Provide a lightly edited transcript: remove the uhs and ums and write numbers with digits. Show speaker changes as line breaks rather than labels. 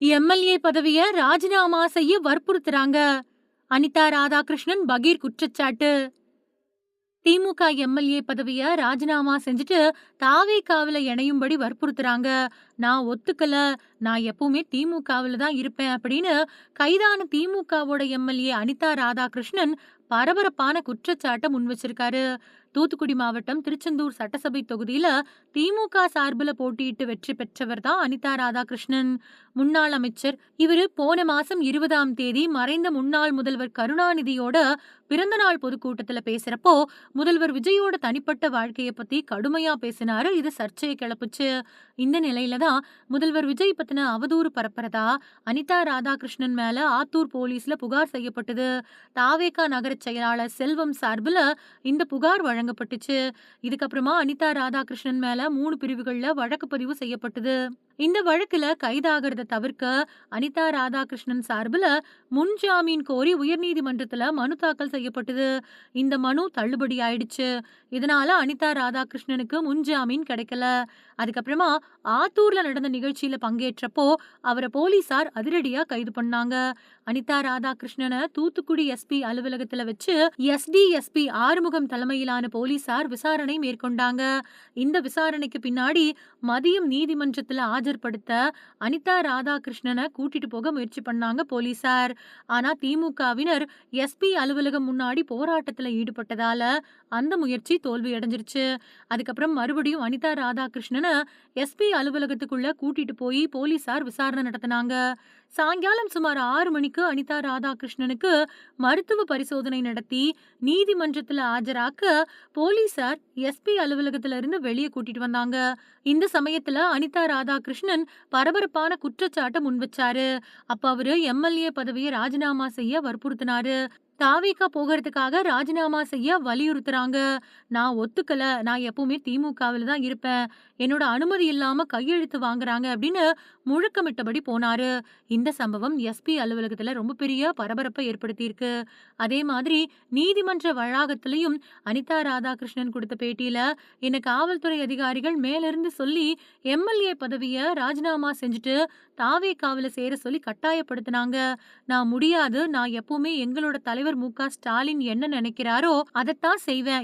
MLA பதவிய ராஜினாமா செய்ய வற்புறுத்துறாங்க. அனிதா ராதாகிருஷ்ணன் பகீர் குற்றச்சாட்டு. திமுக எம்எல்ஏ பதவிய ராஜினாமா செஞ்சுட்டு தாவேகாவுல இணையும்படி வற்புறுத்துறாங்க. நான் ஒத்துக்கல, நான் எப்பவுமே திமுகவுல தான் இருப்பேன் அப்படின்னு கைதான திமுகவோட எம்எல்ஏ அனிதா ராதாகிருஷ்ணன் பரபரப்பான குற்றச்சாட்டை முன் வச்சிருக்காரு. தூத்துக்குடி மாவட்டம் திருச்செந்தூர் சட்டசபை தொகுதியில திமுக சார்பில் போட்டியிட்டு வெற்றி பெற்றவர் தான் அனிதா ராதாகிருஷ்ணன். முன்னாள் அமைச்சர். இவரு போன மாசம் 20ஆம் தேதி மறைந்த முன்னாள் முதல்வர் கருணாநிதியோட பிறந்தநாள் பொதுக்கூட்டத்துல பேசுறப்போ முதல்வர் விஜயோட தனிப்பட்ட வாழ்க்கையை பத்தி கடுமையா பேசினாரு. இது சர்ச்சையை கிளப்புச்சு. இந்த நிலையில தான் முதல்வர் விஜய் பத்தின அவதூறு பரப்புறதா அனிதா ராதாகிருஷ்ணன் மேல ஆத்தூர் போலீஸ்ல புகார் செய்யப்பட்டது. தாவேகா நகர செயலாளர் செல்வம் சார்பில் இந்த புகார் வழங்கப்பட்டுச்சு. இதுக்கப்புறமா அனிதா ராதாகிருஷ்ணன் மேல 3 பிரிவுகள்ல வழக்கு பதிவு செய்யப்பட்டது. இந்த வழக்குல கைதாகிறத தவிர்க்க அனிதா ராதாகிருஷ்ணன் சார்பில் முன்ஜாமீன் கோரி உயர்நீதிமன்றத்துல மனு தாக்கல் செய்யப்பட்டது. இந்த மனு தள்ளுபடி ஆயிடுச்சு. இதனால அனிதா ராதாகிருஷ்ணனுக்கு முன்ஜாமீன் கிடைக்கல. அதுக்கப்புறமா ஆத்தூர்ல நடந்த நிகழ்ச்சியில பங்கேற்றப்போ அவரை போலீசார் அதிரடியா கைது பண்ணாங்க. அனிதா ராதாகிருஷ்ணனை தூத்துக்குடி எஸ்பி அலுவலகத்துல வச்சு எஸ்டிஎஸ்பி ஆறுமுகம் தலைமையிலான போலீசார் விசாரணை மேற்கொண்டாங்க. இந்த விசாரணைக்கு பின்னாடி மதியம் நீதிமன்றத்துல ஆஜர்படுத்த அனிதா ராதாகிருஷ்ணனை கூட்டிட்டு போக முயற்சி பண்ணாங்க போலீசார். ஆனா திமுகவினர் எஸ்பி அலுவலகம் முன்னாடி போராட்டத்துல ஈடுபட்டதால அந்த முயற்சி தோல்வி அடைஞ்சிருச்சு. அதுக்கப்புறம் மறுபடியும் அனிதா ராதாகிருஷ்ணனை எஸ்பி அலுவலகத்துக்குள்ள கூட்டிட்டு போய் போலீசார் விசாரணை நடத்தினாங்க. சாயங்காலம் சுமார் 6 மணிக்கு அனிதா ராதாகிருஷ்ணனுக்கு மருத்துவ பரிசோதனை நடத்தி நீதிமன்றத்துல ஆஜராக்க போலீசார் எஸ்பி அலுவலகத்துல இருந்து வெளியே கூட்டிட்டு வந்தாங்க. இந்த சமயத்துல அனிதா ராதாகிருஷ்ணன் பரபரப்பான குற்றச்சாட்டை முன் வச்சாரு. அப்ப அவரு எம்எல்ஏ பதவியை ராஜினாமா செய்ய வற்புறுத்தினாரு. தாவேகா போகிறதுக்காக ராஜினாமா செய்ய வலியுறுத்துறாங்க. நான் ஒத்துக்கல, நான் எப்பவுமே திமுகவில் தான் இருப்பேன், என்னோட அனுமதி இல்லாம கையெழுத்து வாங்குறாங்க அப்படின்னு முழக்கமிட்டபடி போனாரு. இந்த சம்பவம் எஸ்பி அலுவலகத்துல ரொம்ப பெரிய பரபரப்பை ஏற்படுத்தியிருக்கு. அதே மாதிரி நீதிமன்ற வளாகத்திலையும் அனிதா ராதாகிருஷ்ணன் கொடுத்த பேட்டியில என்ன காவல்துறை அதிகாரிகள் மேலிருந்து சொல்லி எம்எல்ஏ பதவியை ராஜினாமா செஞ்சுட்டு தாவேகாவுல சேர சொல்லி கட்டாயப்படுத்தினாங்க. நான் முடியாது, நான் எப்பவுமே எங்களோட தலைவர் மு.க. ஸ்டாலின் என்ன நினைக்கிறாரோ அதைத்தான் செய்வேன்.